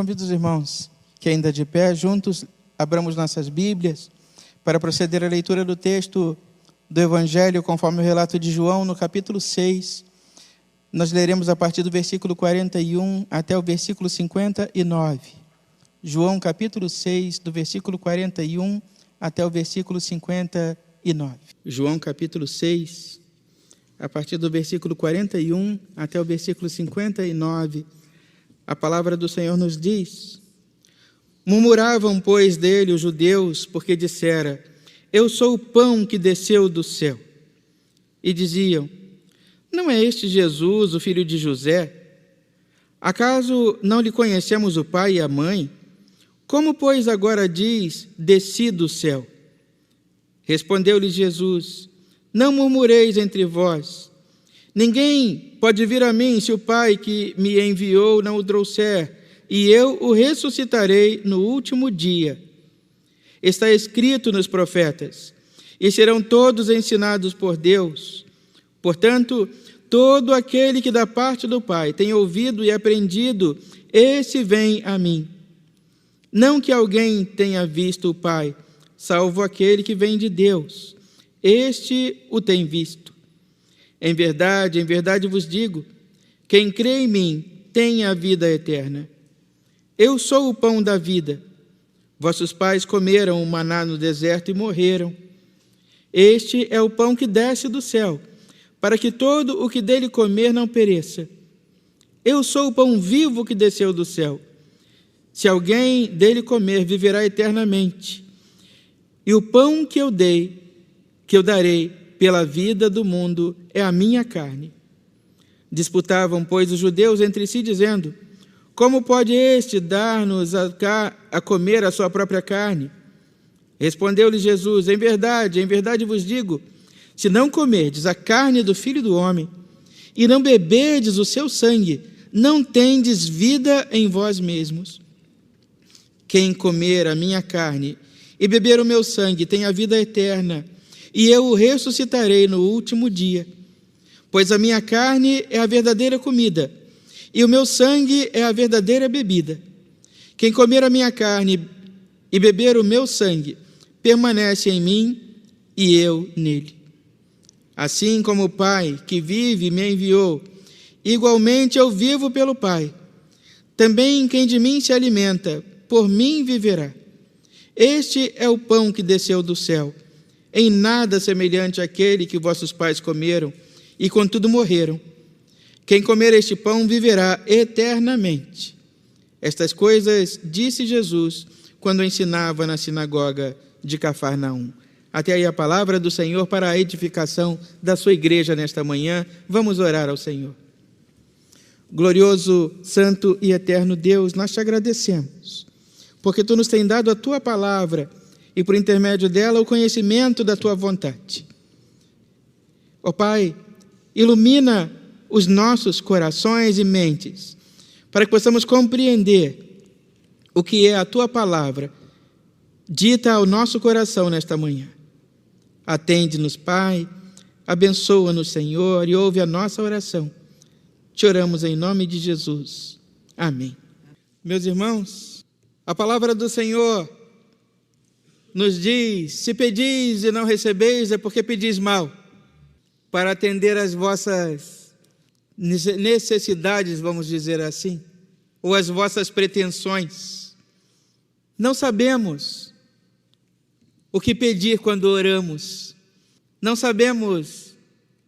Convido os irmãos que ainda de pé, juntos, abramos nossas Bíblias para proceder à leitura do texto do Evangelho, conforme o relato de João, no capítulo 6. Nós leremos a partir do versículo 41 até o versículo 59. João, capítulo 6, do versículo 41 até o versículo 59. João, capítulo 6, a partir do versículo 41 até o versículo 59. A palavra do Senhor nos diz: Murmuravam, pois, dele os judeus, porque dissera: Eu sou o pão que desceu do céu. E diziam: Não é este Jesus, o filho de José? Acaso não lhe conhecemos o pai e a mãe? Como, pois, agora diz: Desci do céu? Respondeu-lhe Jesus: Não murmureis entre vós. Ninguém pode vir a mim se o Pai que me enviou não o trouxer, e eu o ressuscitarei no último dia. Está escrito nos profetas: E serão todos ensinados por Deus. Portanto, todo aquele que da parte do Pai tem ouvido e aprendido, esse vem a mim. Não que alguém tenha visto o Pai, salvo aquele que vem de Deus. Este o tem visto. Em verdade vos digo, quem crê em mim tem a vida eterna. Eu sou o pão da vida. Vossos pais comeram o maná no deserto e morreram. Este é o pão que desce do céu, para que todo o que dele comer não pereça. Eu sou o pão vivo que desceu do céu. Se alguém dele comer, viverá eternamente. E o pão que eu darei pela vida do mundo é a minha carne. Disputavam, pois, os judeus entre si, dizendo: Como pode este dar-nos a comer a sua própria carne? Respondeu-lhe Jesus: Em verdade vos digo, se não comerdes a carne do Filho do Homem e não beberdes o seu sangue, não tendes vida em vós mesmos. Quem comer a minha carne e beber o meu sangue tem a vida eterna, e eu o ressuscitarei no último dia. Pois a minha carne é a verdadeira comida, e o meu sangue é a verdadeira bebida. Quem comer a minha carne e beber o meu sangue, permanece em mim e eu nele. Assim como o Pai que vive me enviou, igualmente eu vivo pelo Pai. Também quem de mim se alimenta, por mim viverá. Este é o pão que desceu do céu, em nada semelhante àquele que vossos pais comeram, e contudo morreram. Quem comer este pão viverá eternamente. Estas coisas disse Jesus quando ensinava na sinagoga de Cafarnaum. Até aí a palavra do Senhor para a edificação da sua igreja nesta manhã. Vamos orar ao Senhor. Glorioso, santo e eterno Deus, nós te agradecemos, porque tu nos tens dado a tua palavra e por intermédio dela o conhecimento da tua vontade. Ó Pai, ilumina os nossos corações e mentes, para que possamos compreender o que é a tua palavra, dita ao nosso coração nesta manhã. Atende-nos, Pai, abençoa-nos, Senhor, e ouve a nossa oração. Te oramos em nome de Jesus. Amém. Meus irmãos, a palavra do Senhor nos diz: se pedis e não recebeis, é porque pedis mal, para atender às vossas necessidades, vamos dizer assim, ou às vossas pretensões. Não sabemos o que pedir quando oramos, não sabemos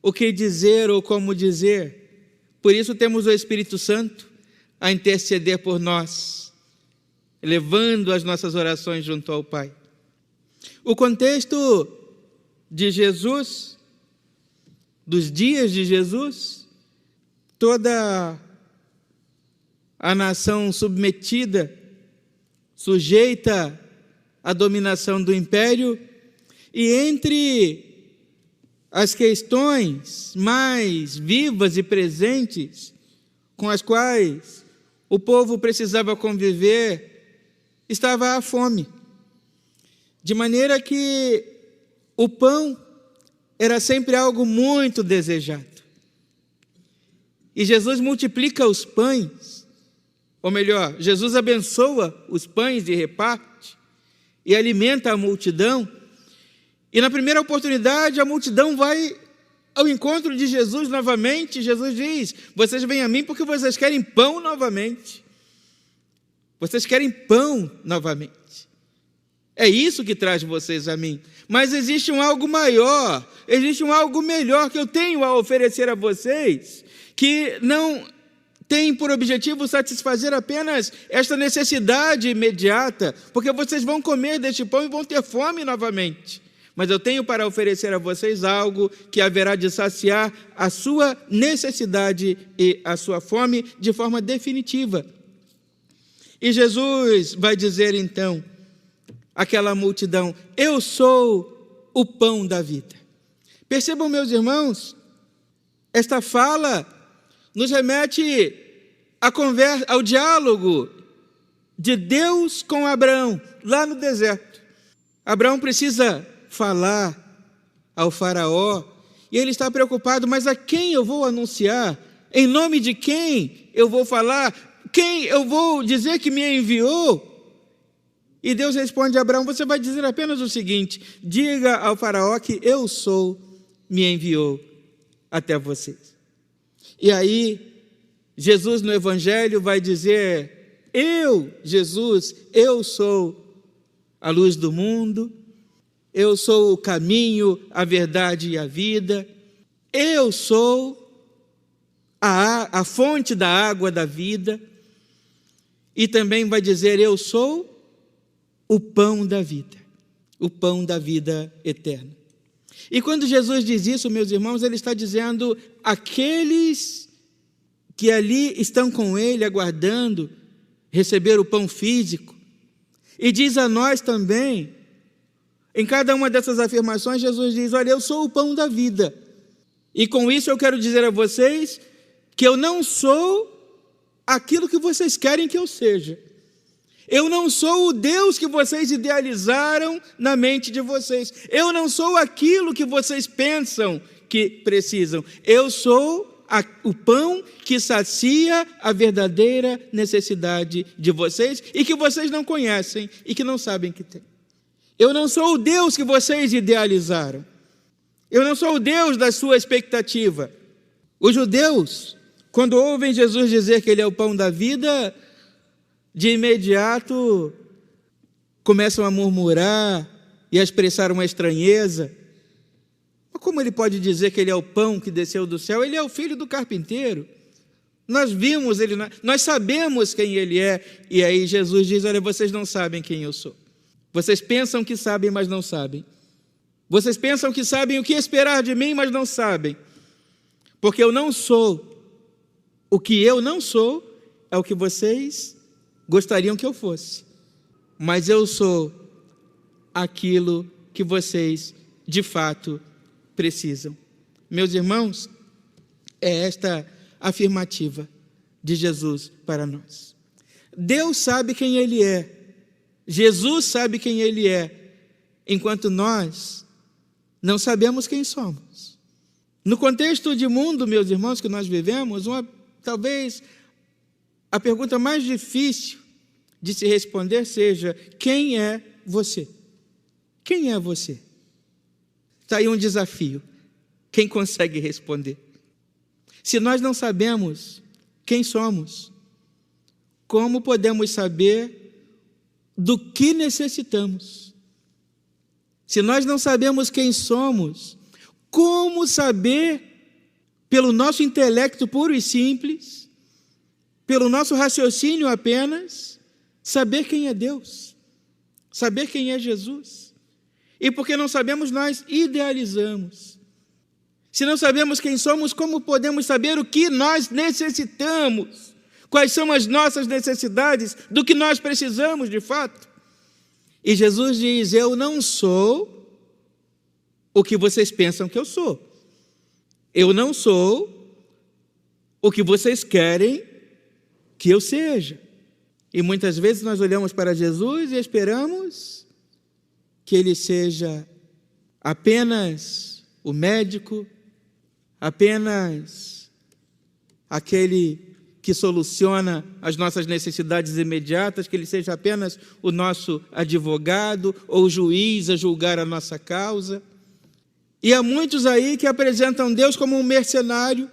o que dizer ou como dizer, por isso temos o Espírito Santo a interceder por nós, levando as nossas orações junto ao Pai. O contexto de Jesus, dos dias de Jesus, toda a nação submetida, sujeita à dominação do império, e entre as questões mais vivas e presentes com as quais o povo precisava conviver, estava a fome. De maneira que o pão era sempre algo muito desejado. E Jesus multiplica os pães ou melhor, Jesus abençoa os pães e reparte e alimenta a multidão. E na primeira oportunidade a multidão vai ao encontro de Jesus novamente. Jesus diz: vocês vêm a mim porque vocês querem pão novamente. Vocês querem pão novamente. É isso que traz vocês a mim. Mas existe um algo maior, existe um algo melhor que eu tenho a oferecer a vocês, que não tem por objetivo satisfazer apenas esta necessidade imediata, porque vocês vão comer deste pão e vão ter fome novamente. Mas eu tenho para oferecer a vocês algo que haverá de saciar a sua necessidade e a sua fome de forma definitiva. E Jesus vai dizer então àquela multidão: eu sou o pão da vida. Percebam, meus irmãos, esta fala nos remete ao diálogo de Deus com Abraão, lá no deserto. Abraão precisa falar ao faraó, e ele está preocupado: mas a quem eu vou anunciar? Em nome de quem eu vou falar? Quem eu vou dizer que me enviou? E Deus responde a Abraão: você vai dizer apenas o seguinte: diga ao faraó que eu sou, me enviou até vocês. E aí, Jesus no Evangelho vai dizer: Jesus, eu sou a luz do mundo, eu sou o caminho, a verdade e a vida, eu sou a fonte da água da vida, e também vai dizer: eu sou o pão da vida eterna. E quando Jesus diz isso, meus irmãos, ele está dizendo àqueles que ali estão com ele, aguardando receber o pão físico, e diz a nós também. Em cada uma dessas afirmações, Jesus diz: olha, eu sou o pão da vida. E com isso eu quero dizer a vocês que eu não sou aquilo que vocês querem que eu seja. Eu não sou o Deus que vocês idealizaram na mente de vocês. Eu não sou aquilo que vocês pensam que precisam. Eu sou o pão que sacia a verdadeira necessidade de vocês e que vocês não conhecem e que não sabem que tem. Eu não sou o Deus que vocês idealizaram. Eu não sou o Deus da sua expectativa. Os judeus, quando ouvem Jesus dizer que ele é o pão da vida, de imediato começam a murmurar e a expressar uma estranheza. Mas como ele pode dizer que ele é o pão que desceu do céu? Ele é o filho do carpinteiro. Nós vimos ele, nós sabemos quem ele é. E aí Jesus diz: olha, vocês não sabem quem eu sou. Vocês pensam que sabem, mas não sabem. Vocês pensam que sabem o que esperar de mim, mas não sabem. Porque eu não sou. O que eu não sou é o que vocês gostariam que eu fosse. Mas eu sou aquilo que vocês, de fato, precisam. Meus irmãos, é esta afirmativa de Jesus para nós. Deus sabe quem Ele é. Jesus sabe quem Ele é, enquanto nós não sabemos quem somos. No contexto de mundo, meus irmãos, que nós vivemos, talvez a pergunta mais difícil de se responder seja: quem é você? Quem é você? Está aí um desafio. Quem consegue responder? Se nós não sabemos quem somos, como podemos saber do que necessitamos? Se nós não sabemos quem somos, como saber, pelo nosso intelecto puro e simples, pelo nosso raciocínio apenas, saber quem é Deus, saber quem é Jesus? E porque não sabemos, nós idealizamos. Se não sabemos quem somos, como podemos saber o que nós necessitamos? Quais são as nossas necessidades, do que nós precisamos de fato? E Jesus diz: eu não sou o que vocês pensam que eu sou. Eu não sou o que vocês querem que eu seja. E muitas vezes nós olhamos para Jesus e esperamos que Ele seja apenas o médico, apenas aquele que soluciona as nossas necessidades imediatas, que Ele seja apenas o nosso advogado ou juiz a julgar a nossa causa. E há muitos aí que apresentam Deus como um mercenário,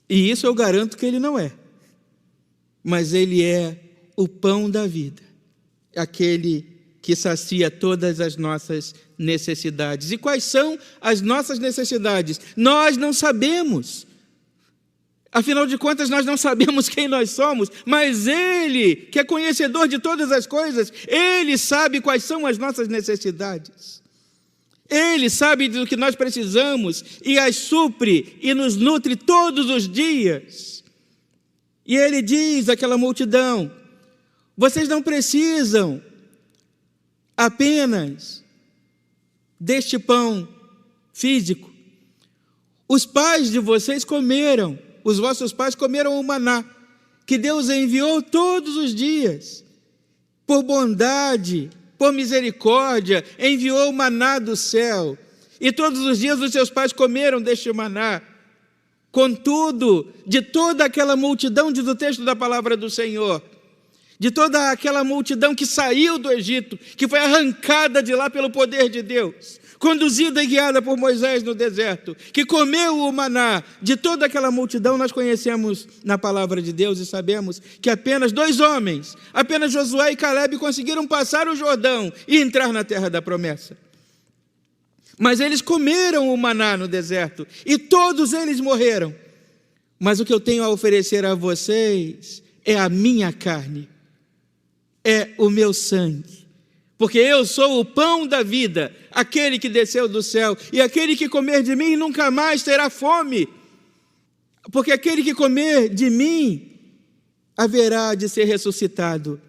e isso eu garanto que Ele não é. Mas Ele é o pão da vida, aquele que sacia todas as nossas necessidades. E quais são as nossas necessidades? Nós não sabemos. Afinal de contas, nós não sabemos quem nós somos, mas Ele, que é conhecedor de todas as coisas, Ele sabe quais são as nossas necessidades. Ele sabe do que nós precisamos e as supre e nos nutre todos os dias. E Ele diz àquela multidão: vocês não precisam apenas deste pão físico. Os pais de vocês comeram, os vossos pais comeram o maná, que Deus enviou todos os dias, por bondade, por misericórdia, enviou o maná do céu, e todos os dias os seus pais comeram deste maná. Contudo, de toda aquela multidão, diz o texto da palavra do Senhor, de toda aquela multidão que saiu do Egito, que foi arrancada de lá pelo poder de Deus, conduzida e guiada por Moisés no deserto, que comeu o maná, de toda aquela multidão nós conhecemos na palavra de Deus e sabemos que apenas 2 homens, apenas Josué e Calebe, conseguiram passar o Jordão e entrar na terra da promessa. Mas eles comeram o maná no deserto e todos eles morreram. Mas o que eu tenho a oferecer a vocês é a minha carne, é o meu sangue, porque eu sou o pão da vida, aquele que desceu do céu, e aquele que comer de mim nunca mais terá fome, porque aquele que comer de mim haverá de ser ressuscitado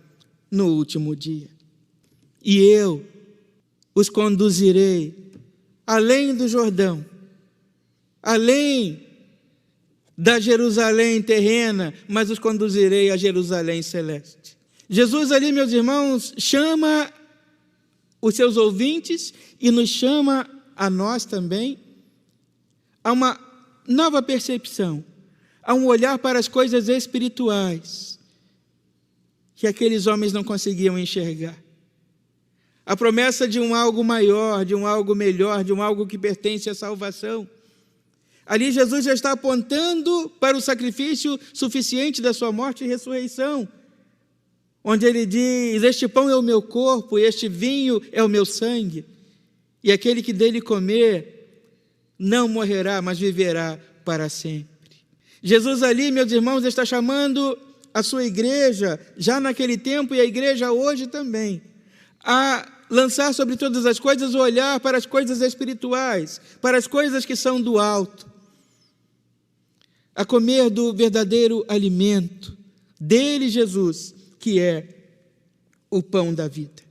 no último dia. E eu os conduzirei além do Jordão, além da Jerusalém terrena, mas os conduzirei a Jerusalém celeste. Jesus ali, meus irmãos, chama os seus ouvintes e nos chama a nós também a uma nova percepção, a um olhar para as coisas espirituais que aqueles homens não conseguiam enxergar. A promessa de um algo maior, de um algo melhor, de um algo que pertence à salvação. Ali Jesus já está apontando para o sacrifício suficiente da sua morte e ressurreição, onde ele diz: este pão é o meu corpo, e este vinho é o meu sangue, e aquele que dele comer não morrerá, mas viverá para sempre. Jesus ali, meus irmãos, está chamando a sua igreja, já naquele tempo, e a igreja hoje também, a lançar sobre todas as coisas o olhar para as coisas espirituais, para as coisas que são do alto, a comer do verdadeiro alimento, dele, Jesus, que é o pão da vida.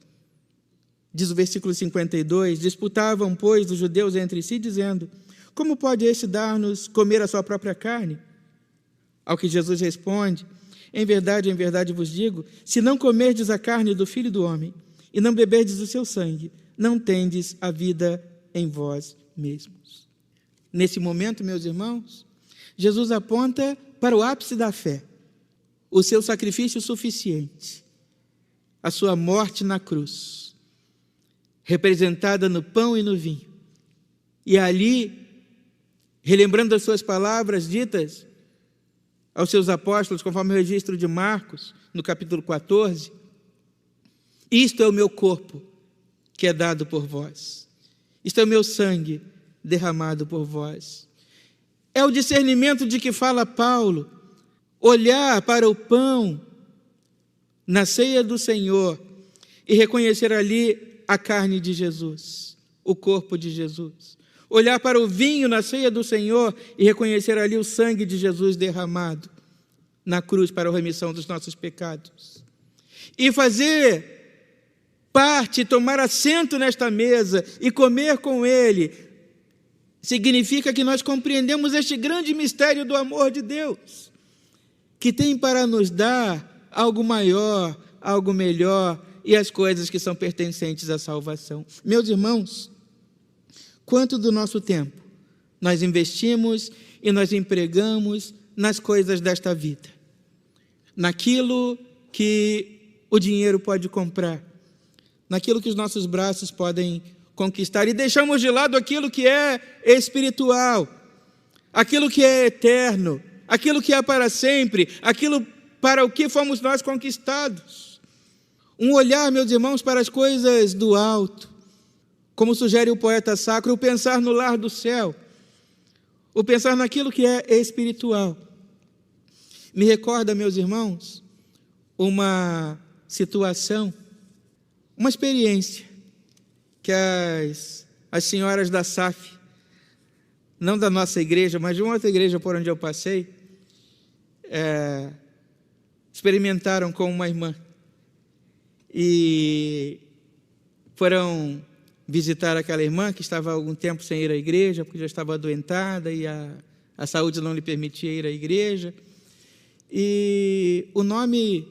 Diz o versículo 52, disputavam, pois, os judeus entre si, dizendo: como pode este dar-nos comer a sua própria carne? Ao que Jesus responde: em verdade vos digo, se não comerdes a carne do Filho do Homem, e não beberdes o seu sangue, não tendes a vida em vós mesmos. Nesse momento, meus irmãos, Jesus aponta para o ápice da fé, o seu sacrifício suficiente, a sua morte na cruz, representada no pão e no vinho. E ali, relembrando as suas palavras ditas aos seus apóstolos, conforme o registro de Marcos, no capítulo 14, isto é o meu corpo, que é dado por vós. Isto é o meu sangue, derramado por vós. É o discernimento de que fala Paulo, olhar para o pão na ceia do Senhor e reconhecer ali a carne de Jesus, o corpo de Jesus. Olhar para o vinho na ceia do Senhor e reconhecer ali o sangue de Jesus derramado na cruz para a remissão dos nossos pecados. E fazer parte, tomar assento nesta mesa e comer com Ele, significa que nós compreendemos este grande mistério do amor de Deus, que tem para nos dar algo maior, algo melhor, e as coisas que são pertencentes à salvação. Meus irmãos, quanto do nosso tempo nós investimos e nós empregamos nas coisas desta vida, naquilo que o dinheiro pode comprar, naquilo que os nossos braços podem conquistar, e deixamos de lado aquilo que é espiritual, aquilo que é eterno, aquilo que é para sempre, aquilo para o que fomos nós conquistados. Um olhar, meus irmãos, para as coisas do alto, como sugere o poeta sacro, o pensar no lar do céu, o pensar naquilo que é espiritual. Me recorda, meus irmãos, uma situação, uma experiência que as senhoras da SAF, não da nossa igreja, mas de uma outra igreja por onde eu passei, experimentaram com uma irmã. E foram visitar aquela irmã que estava há algum tempo sem ir à igreja, porque já estava adoentada e a saúde não lhe permitia ir à igreja. E o nome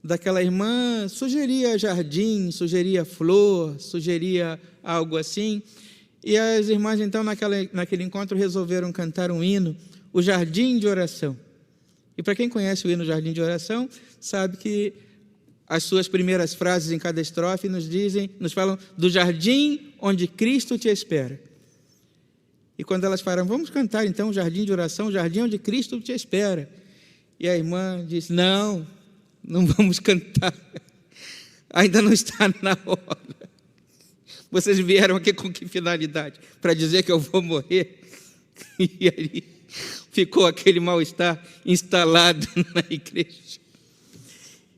daquela irmã sugeria jardim, sugeria flor, sugeria algo assim. E as irmãs, então, naquele encontro, resolveram cantar um hino, o Jardim de Oração. E para quem conhece o hino Jardim de Oração, sabe que as suas primeiras frases em cada estrofe nos falam do jardim onde Cristo te espera. E quando elas falam, vamos cantar então o Jardim de Oração, o jardim onde Cristo te espera. E a irmã diz, não vamos cantar, ainda não está na hora. Vocês vieram aqui com que finalidade? Para dizer que eu vou morrer? E aí ficou aquele mal-estar instalado na igreja.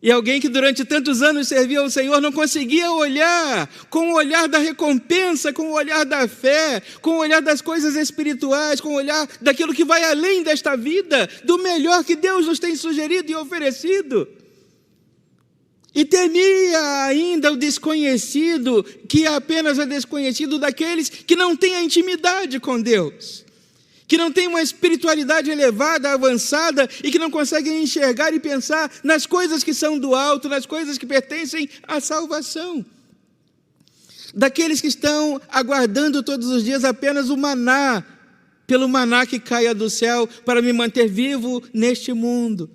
E alguém que durante tantos anos servia ao Senhor não conseguia olhar com o olhar da recompensa, com o olhar da fé, com o olhar das coisas espirituais, com o olhar daquilo que vai além desta vida, do melhor que Deus nos tem sugerido e oferecido. E temia ainda o desconhecido, que apenas é desconhecido daqueles que não têm a intimidade com Deus, que não têm uma espiritualidade elevada, avançada, e que não conseguem enxergar e pensar nas coisas que são do alto, nas coisas que pertencem à salvação. Daqueles que estão aguardando todos os dias apenas o maná, pelo maná que caia do céu para me manter vivo neste mundo,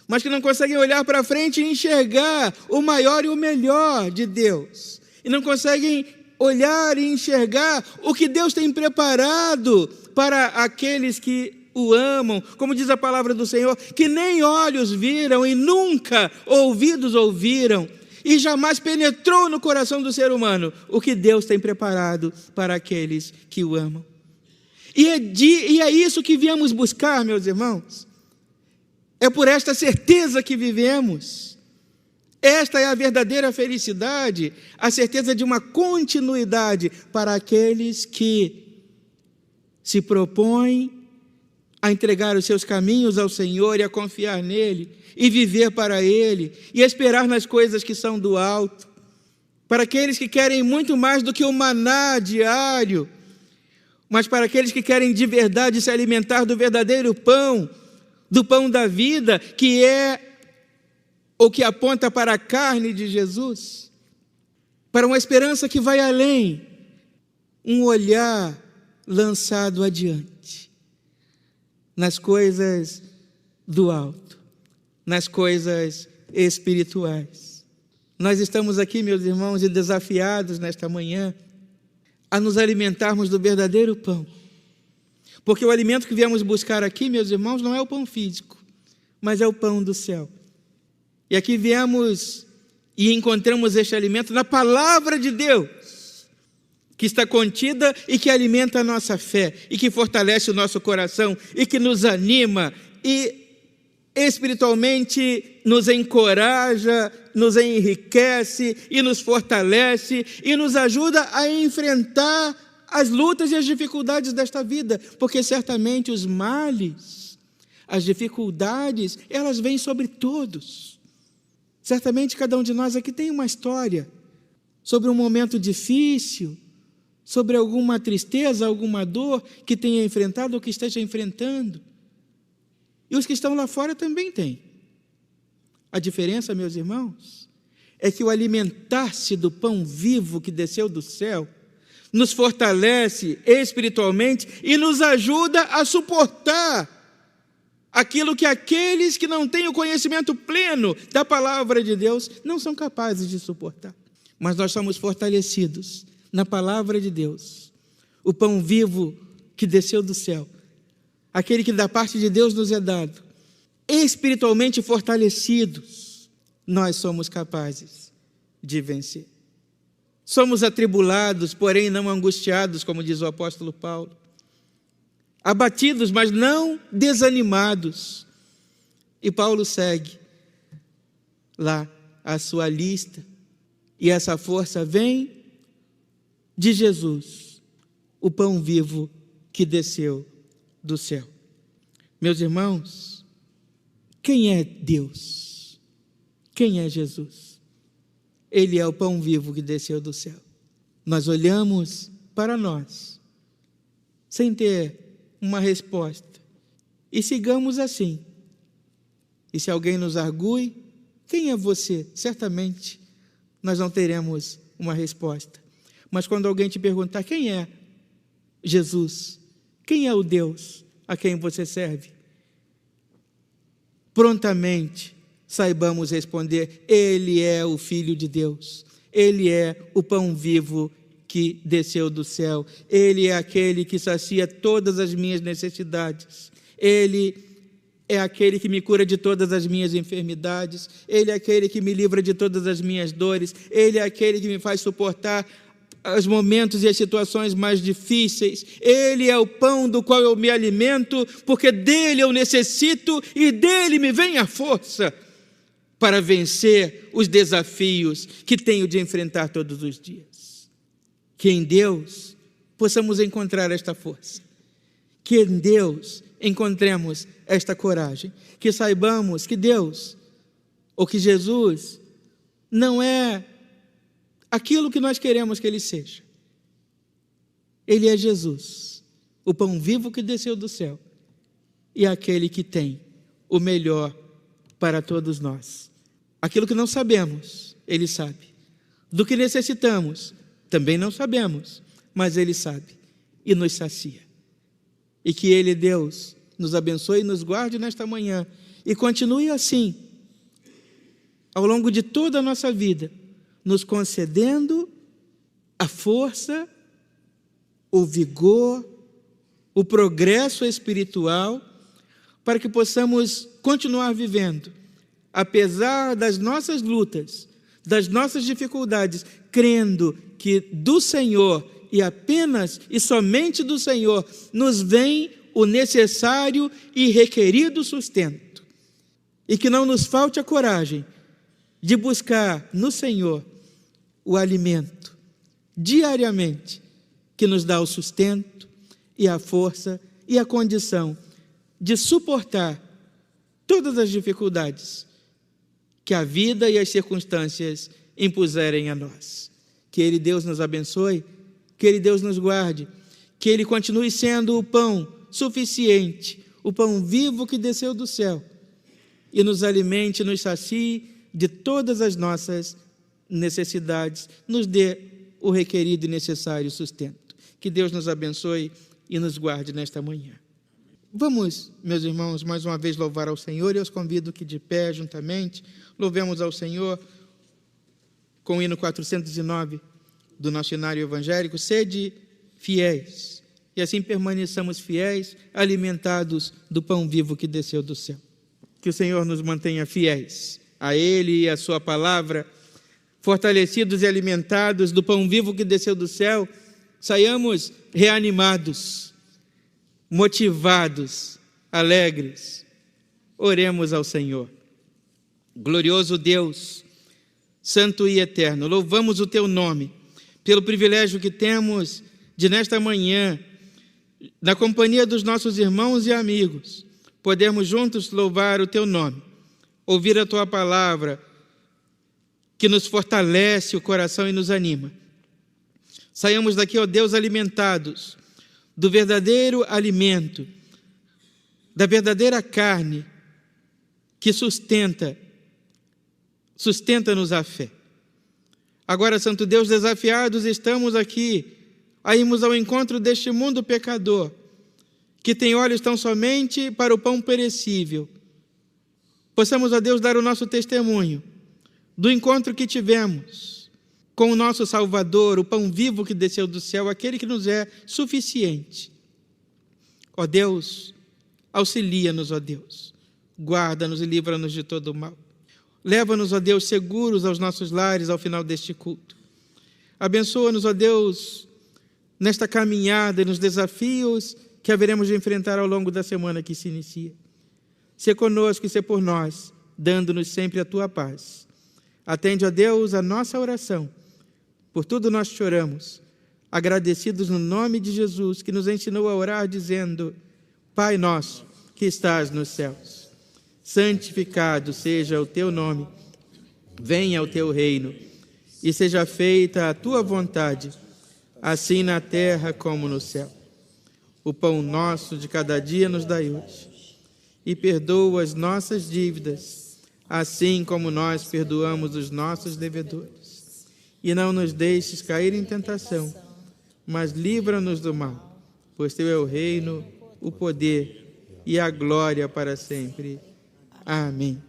mas que não conseguem olhar para frente e enxergar o maior e o melhor de Deus, e não conseguem olhar e enxergar o que Deus tem preparado para aqueles que o amam, como diz a palavra do Senhor, que nem olhos viram e nunca ouvidos ouviram, e jamais penetrou no coração do ser humano o que Deus tem preparado para aqueles que o amam. E é isso que viemos buscar, meus irmãos. É por esta certeza que vivemos. Esta é a verdadeira felicidade, a certeza de uma continuidade para aqueles que se propõem a entregar os seus caminhos ao Senhor e a confiar nele, e viver para ele, e esperar nas coisas que são do alto. Para aqueles que querem muito mais do que o maná diário, mas para aqueles que querem de verdade se alimentar do verdadeiro pão, do pão da vida, que é o que aponta para a carne de Jesus, para uma esperança que vai além, um olhar lançado adiante, nas coisas do alto, nas coisas espirituais. Nós estamos aqui, meus irmãos, e desafiados nesta manhã a nos alimentarmos do verdadeiro pão, porque o alimento que viemos buscar aqui, meus irmãos, não é o pão físico, mas é o pão do céu. E aqui viemos e encontramos este alimento na palavra de Deus, que está contida e que alimenta a nossa fé, e que fortalece o nosso coração, e que nos anima, e espiritualmente nos encoraja, nos enriquece, e nos fortalece, e nos ajuda a enfrentar as lutas e as dificuldades desta vida, porque certamente os males, as dificuldades, elas vêm sobre todos. Certamente cada um de nós aqui tem uma história sobre um momento difícil, sobre alguma tristeza, alguma dor que tenha enfrentado ou que esteja enfrentando. E os que estão lá fora também têm. A diferença, meus irmãos, é que o alimentar-se do pão vivo que desceu do céu nos fortalece espiritualmente e nos ajuda a suportar aquilo que aqueles que não têm o conhecimento pleno da palavra de Deus não são capazes de suportar. Mas nós somos fortalecidos na palavra de Deus, o pão vivo que desceu do céu, aquele que da parte de Deus nos é dado. Espiritualmente fortalecidos, nós somos capazes de vencer. Somos atribulados, porém não angustiados, como diz o apóstolo Paulo. Abatidos, mas não desanimados. E Paulo segue lá a sua lista, e essa força vem de Jesus, o pão vivo que desceu do céu. Meus irmãos, quem é Deus? Quem é Jesus? Ele é o pão vivo que desceu do céu. Nós olhamos para nós, sem ter uma resposta, e sigamos assim. E se alguém nos argue, quem é você? Certamente nós não teremos uma resposta. Mas quando alguém te perguntar quem é Jesus, quem é o Deus a quem você serve, prontamente saibamos responder: Ele é o Filho de Deus, Ele é o pão vivo que desceu do céu, Ele é aquele que sacia todas as minhas necessidades, Ele é aquele que me cura de todas as minhas enfermidades, Ele é aquele que me livra de todas as minhas dores, Ele é aquele que me faz suportar os momentos e as situações mais difíceis. Ele é o pão do qual eu me alimento, porque dele eu necessito e dele me vem a força para vencer os desafios que tenho de enfrentar todos os dias. Que em Deus possamos encontrar esta força, que em Deus encontremos esta coragem, que saibamos que Deus, ou que Jesus, não é aquilo que nós queremos que Ele seja. Ele é Jesus, o pão vivo que desceu do céu, e aquele que tem o melhor para todos nós. Aquilo que não sabemos, Ele sabe. Do que necessitamos, também não sabemos, mas Ele sabe e nos sacia. E que Ele, Deus, nos abençoe e nos guarde nesta manhã, e continue assim, ao longo de toda a nossa vida, nos concedendo a força, o vigor, o progresso espiritual, para que possamos continuar vivendo, apesar das nossas lutas, das nossas dificuldades, crendo que do Senhor, e apenas e somente do Senhor, nos vem o necessário e requerido sustento. E que não nos falte a coragem de buscar no Senhor o alimento, diariamente, que nos dá o sustento e a força e a condição de suportar todas as dificuldades que a vida e as circunstâncias impuserem a nós. Que Ele, Deus, nos abençoe, que Ele, Deus, nos guarde, que Ele continue sendo o pão suficiente, o pão vivo que desceu do céu, e nos alimente, nos sacie de todas as nossas necessidades, nos dê o requerido e necessário sustento. Que Deus nos abençoe e nos guarde nesta manhã. Vamos, meus irmãos, mais uma vez louvar ao Senhor, e eu os convido que de pé, juntamente, louvemos ao Senhor com o hino 409 do nosso hinário evangélico: sede fiéis, e assim permaneçamos fiéis, alimentados do pão vivo que desceu do céu. Que o Senhor nos mantenha fiéis a Ele e a sua palavra, fortalecidos e alimentados do pão vivo que desceu do céu, saiamos reanimados, motivados, alegres. Oremos ao Senhor. Glorioso Deus, santo e eterno, louvamos o Teu nome, pelo privilégio que temos de nesta manhã, na companhia dos nossos irmãos e amigos, podermos juntos louvar o Teu nome, ouvir a Tua palavra, que nos fortalece o coração e nos anima. Saiamos daqui, ó Deus, alimentados do verdadeiro alimento, da carne, que sustenta-nos a fé. Agora, Santo Deus, desafiados estamos aqui a irmos ao encontro deste mundo pecador, que tem olhos tão somente para o pão perecível, possamos, ó Deus, dar o nosso testemunho do encontro que tivemos com o nosso Salvador, o pão vivo que desceu do céu, aquele que nos é suficiente. Ó Deus, auxilia-nos, ó Deus, guarda-nos e livra-nos de todo o mal. Leva-nos, ó Deus, seguros aos nossos lares ao final deste culto. Abençoa-nos, ó Deus, nesta caminhada e nos desafios que haveremos de enfrentar ao longo da semana que se inicia. Sê conosco e sê por nós, dando-nos sempre a tua paz. Atende, ó Deus, a nossa oração. Por tudo nós te oramos, agradecidos no nome de Jesus, que nos ensinou a orar dizendo: Pai nosso, que estás nos céus, santificado seja o teu nome, venha o teu reino, e seja feita a tua vontade, assim na terra como no céu. O pão nosso de cada dia nos dai hoje, e perdoa as nossas dívidas, assim como nós perdoamos os nossos devedores. E não nos deixes cair em tentação, mas livra-nos do mal, pois teu é o reino, o poder e a glória para sempre. Amém.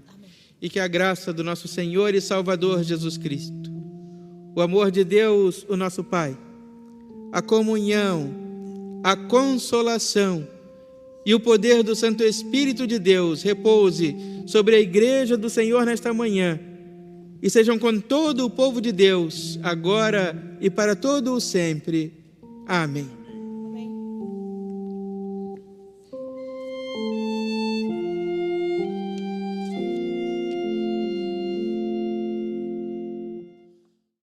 E que a graça do nosso Senhor e Salvador Jesus Cristo, o amor de Deus, o nosso Pai, a comunhão, a consolação e o poder do Santo Espírito de Deus repouse sobre a Igreja do Senhor nesta manhã e sejam com todo o povo de Deus, agora e para todo o sempre. Amém.